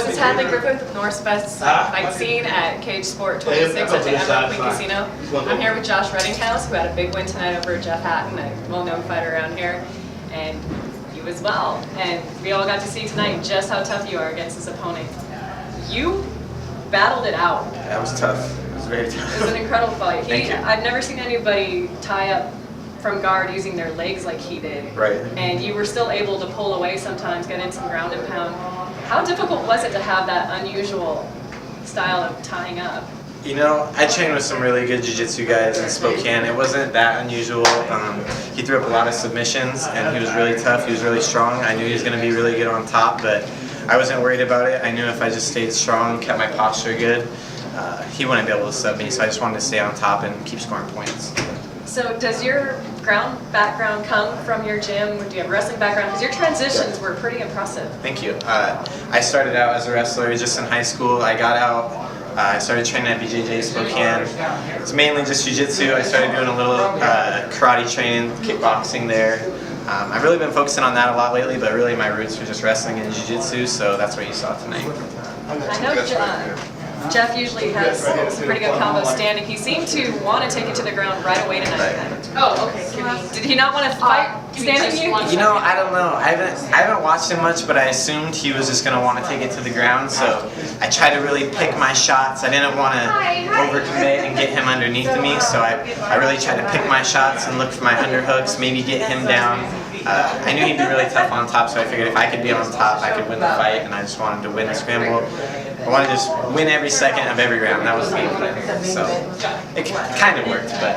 This is Hadley Griffith with Northwest Fight Scene at CageSport 26 at the Emerald Queen Casino. I'm here with Josh Rettinghouse, who had a big win tonight over Jeff Hatton, a well-known fighter around here, and you as well. And we all got to see tonight just how tough you are against this opponent. You battled it out. That was tough. It was very tough. It was an incredible fight. Thank you. I've never seen anybody tie up from guard using their legs like he did. Right. And you were still able to pull away sometimes, get in some ground and pound. How difficult was it to have that unusual style of tying up? You know, I trained with some really good jiu-jitsu guys in Spokane. It wasn't that unusual. He threw up a lot of submissions, and he was really tough. He was really strong. I knew he was going to be really good on top, but I wasn't worried about it. I knew if I just stayed strong, kept my posture good, he wouldn't be able to sub me, so I just wanted to stay on top and keep scoring points. So does your ground background come from your gym? Do you have a wrestling background? Because your transitions were pretty impressive. Thank you. I started out as a wrestler just in high school. I got out, I started training at BJJ Spokane. It's mainly just jiu-jitsu. I started doing a little karate training, kickboxing there. I've really been focusing on that a lot lately, but really my roots are just wrestling and jiu-jitsu, so that's what you saw tonight. I know Jeff usually has some pretty good combos standing. He seemed to want to take it to the ground right away tonight. Oh, okay. Did he not want to fight standing you? You know, I don't know. I haven't watched him much, but I assumed he was just going to want to take it to the ground, so I tried to really pick my shots. I didn't want to overcommit and get him underneath me, so I really tried to pick my shots and look for my underhooks, maybe get him down. I knew he'd be really tough on top, so I figured if I could be on top, I could win the fight, and I just wanted to win the scramble. I wanted to just win every second of every round. That was the game plan. So it kind of worked, but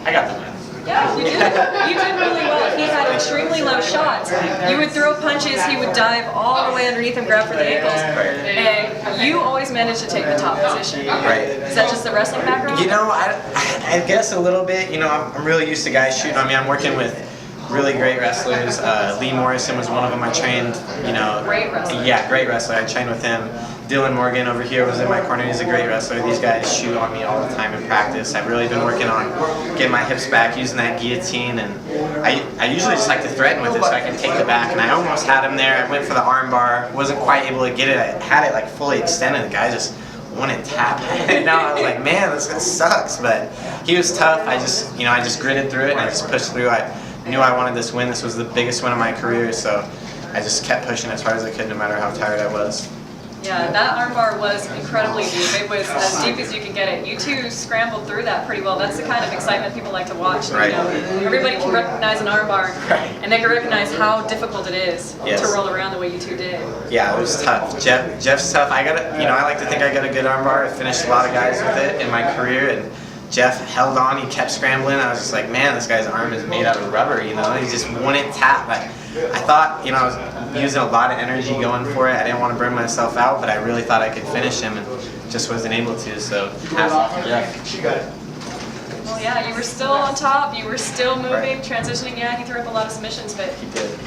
I got the win. Yeah, you did really well. He had extremely low shots. You would throw punches, he would dive all the way underneath and grab for the ankles. And you always managed to take the top position. Right. Is that just the wrestling background? You know, I guess a little bit. You know, I'm really used to guys shooting on me. I'm working with really great wrestlers. Lee Morrison was one of them I trained, you know. Great wrestler. Yeah, great wrestler. I trained with him. Dylan Morgan over here was in my corner. He's a great wrestler. These guys shoot on me all the time in practice. I've really been working on getting my hips back, using that guillotine, and I usually just like to threaten with it so I can take the back, and I almost had him there. I went for the arm bar, wasn't quite able to get it. I had it like fully extended. The guy just wouldn't tap. And now I was like, man, this sucks. But he was tough. I just gritted through it and I just pushed through. I knew I wanted this win. This was the biggest win of my career, so I just kept pushing as hard as I could, no matter how tired I was. Yeah, that armbar was incredibly deep. It was as deep as you could get it. You two scrambled through that pretty well. That's the kind of excitement people like to watch. Right. You know, everybody can recognize an armbar, and they can recognize how difficult it is to roll around the way you two did. Yeah, it was tough. Jeff's tough. I like to think I got a good armbar. I finished a lot of guys with it in my career, and Jeff held on. He kept scrambling. I was just like, man, this guy's arm is made out of rubber. You know, he just wouldn't tap. I thought, you know, I was using a lot of energy going for it. I didn't want to burn myself out, but I really thought I could finish him and just wasn't able to. So, She got it. Well, yeah, you were still on top. You were still moving, transitioning. Yeah, he threw up a lot of submissions, but he did.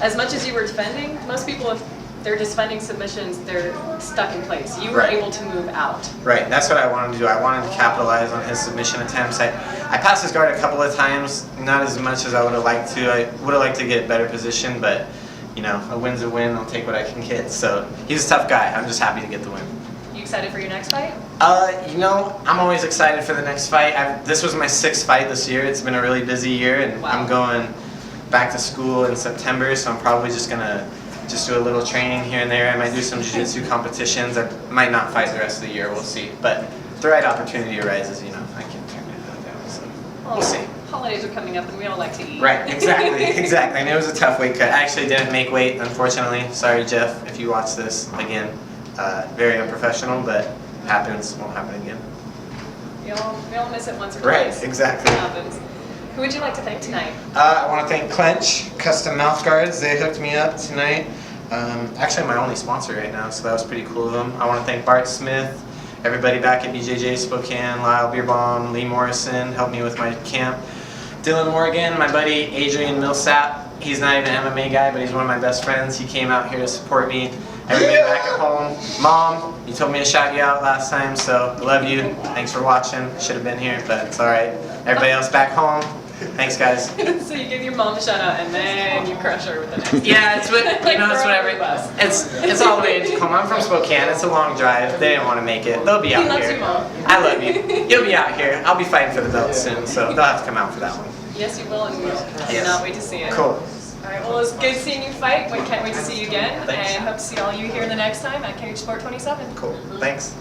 As much as you were defending, most people, if they're defending submissions, they're stuck in place. You were able to move out. Right, that's what I wanted to do. I wanted to capitalize on his submission attempts. I passed his guard a couple of times, not as much as I would have liked to. I would have liked to get a better position, but you know, a win's a win. I'll take what I can get. So he's a tough guy. I'm just happy to get the win. You excited for your next fight? You know, I'm always excited for the next fight. This was my 6th fight this year. It's been a really busy year, and I'm going back to school in September, so I'm probably just gonna do a little training here and there. I might do some jiu-jitsu competitions. I might not fight the rest of the year. We'll see. But if the right opportunity arises, you know, I can turn it down. So we'll see. Holidays are coming up, and we all like to eat. Right, exactly, exactly. And it was a tough weight cut. I actually didn't make weight, unfortunately. Sorry, Jeff, if you watch this again. Very unprofessional, but happens. Won't happen again. We all miss it once or twice. Right, exactly. It happens. Who would you like to thank tonight? I want to thank Clench Custom Mouth Guards. They hooked me up tonight. Actually, my only sponsor right now, so that was pretty cool of them. I want to thank Bart Smith, everybody back at BJJ Spokane, Lyle Beerbaum, Lee Morrison, helped me with my camp. Dylan Morgan, my buddy Adrian Millsap. He's not even an MMA guy, but he's one of my best friends. He came out here to support me. Everybody back at home. Mom, you told me to shout you out last time, so I love you. Thanks for watching. Should have been here, but it's all right. Everybody else back home, Thanks, guys. So you give your mom a shout out and then you crush her with the next. Yeah, it's what Like it's throw her whatever. under the bus. It's all the way in Tacoma. I'm from Spokane. It's a long drive. They didn't want to make it. They'll be out He loves here. you, Mom. I love you. You'll be out here. I'll be fighting for the belt soon, so they'll have to come out for that one. Yes, you will, and we will. I Yes. cannot wait to see it. Cool. All right, well, it's good seeing you fight. We can't wait to see you again. Thanks. And hope to see all you here the next time at CageSport 27. Cool. Thanks.